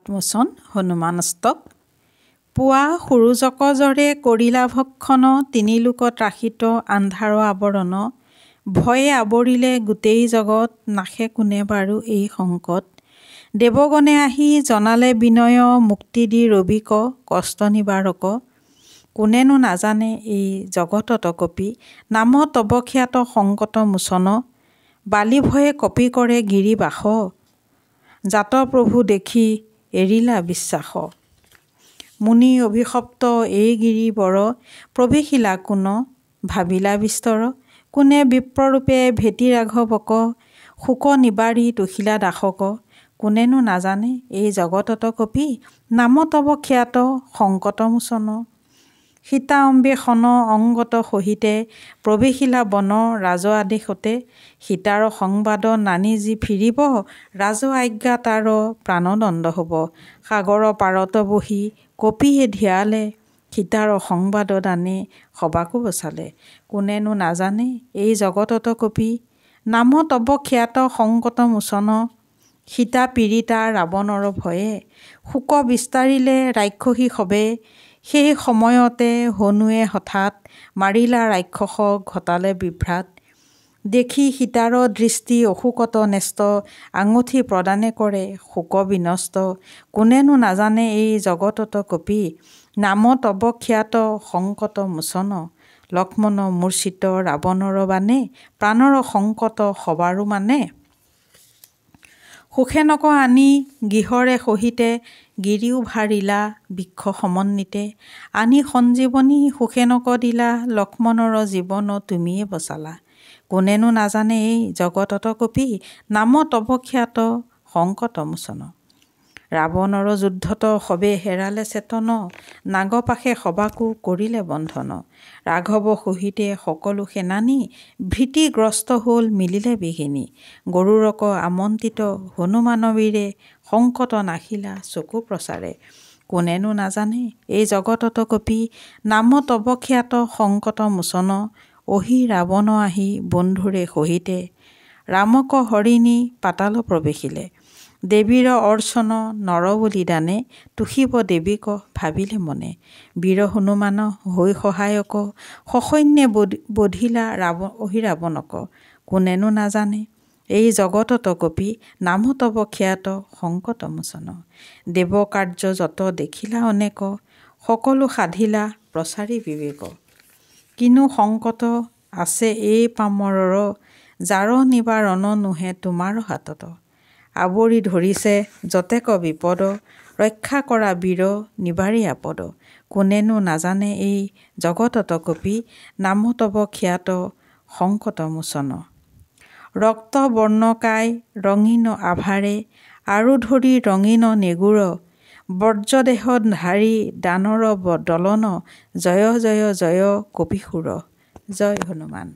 সংকটমোচন হনুমানস্তক। পুৱা সূৰুজকজৰে কৰিলা ভক্ষণ, তিনি লোকত ৰাখিত আন্ধাৰ আৱৰণ। ভয়ে আৱৰিলে গোটেই জগত, নাশে কোনে বাৰু এই সংকট। দেৱগণে আহি জনালে বিনয়, মুক্তি দি ৰবিক কষ্ট নিবাৰক। কোনেনো নাজানে এই জগতত কপি, নাম তব খ্যাত সংকট মোচন। বালি ভয়ে কপি কৰে গিৰিবাস, জাত প্ৰভু দেখি এৰিলা বিশ্বাস। মুনি অভিশপ্ত এই গিৰিবৰ, প্ৰৱেশিলা কোন ভাবিলা বিস্তৰ। কোনে বিপ্ৰৰূপে ভেটি ৰাঘৱক, শোক নিবাৰি তুহিলা দাসক। কোনেনো নাজানে এই জগতত কপি, নাম তব খ্যাত সংকট মোচন। সীতা অম্বেষণ অংগত সহিতে, প্ৰৱেশিলা বন ৰাজ আদেশতে। সীতাৰ সংবাদ নানি যি ফিৰিব, ৰাজ আজ্ঞা তাৰ প্ৰাণদণ্ড হ'ব। সাগৰ পাৰত বহি কপিয়ে ধিয়ালে, সীতাৰ সংবাদ দানে সবাকো বচালে। কোনেনো নাজানে এই জগতত কপি, নাম তব খ্যাত সংকট মোচন। সীতা পীড়িতা ৰাৱণৰ ভয়ে, শোক বিস্তাৰিলে ৰাক্ষসী সবে। সেই সময়তে হনুৱে হঠাৎ, মাৰিলা ৰাক্ষসক ঘটালে বিভ্ৰাট। দেখি সীতাৰ দৃষ্টি অশোকত নেষ্ট, আঙুঠি প্ৰদানে কৰে শোক বিনষ্ট। কোনেনো নাজানে এই জগতত কপি, নাম তব খ্যাত সংকট মোচন। লক্ষ্মণ মূৰ্ছিত ৰাৱণৰ বাণে, প্ৰাণৰ সংকট সবাৰো মানে। সুখেনক আনি গৃহৰে সহিতে, গিৰি উভাৰিলা বৃক্ষ সমন্বিতে। আনি সঞ্জীৱনী সুখেনক দিলা, লক্ষ্মণৰ জীৱন তুমিয়ে বচালা। কোনেনো নাজানে এই জগতত কপি, নাম তব খ্যাত সংকট মোচন। ৰাৱণৰ যুদ্ধত সবে হেৰালে চেতন, নাগপাশে সবাকো কৰিলে বন্ধন। ৰাঘৱ সহিতে সকলো সেনানী, ভীতিগ্ৰস্ত হ'ল মিলিলে বিঘিনী। গৰুড়ক আমন্ত্ৰিত হনুমান বীৰে, সংকট নাশিলা চকু প্ৰচাৰে। কোনেনো নাজানে এই জগতত কপি, নাম তব খ্যাত সংকট মোচন। অহি ৰাৱণ আহি বন্ধুৰে সহিতে, ৰামক হৰিণী পাতাল প্ৰৱেশিলে। দেৱীৰ অৰ্চন নৰ বলি দানে, তুহিব দেৱীক ভাবিলে মনে। বীৰ হনুমান হৈ সহায়ক, সসৈন্যে বধিলা অহি ৰাৱণক। কোনেনো নাজানে এই জগতত কপি, নাম তব খ্যাত সংকট মোচন। দেৱ কাৰ্য যত দেখিলা অনেক, সকলো সাধিলা প্ৰচাৰী বিবেক। কিনো সংকট আছে এই পামৰৰ, যাৰ নিবাৰণ নোহে তোমাৰ হাতত। আৱৰি ধৰিছে যতেক বিপদ, ৰক্ষা কৰা বীৰ নিবাৰী আপদ। কোনেনো নাজানে এই জগতত কপি, নাম তব খ্যাত সংকট মোচন। ৰক্ত বৰ্ণকায় ৰঙিন আভাৰে, আৰু ধৰি ৰঙিন নেগুৰ। বজ্ৰদেহ ধাৰি দানৱ দলন, জয় জয় জয় কপিসুৰ। জয় হনুমান।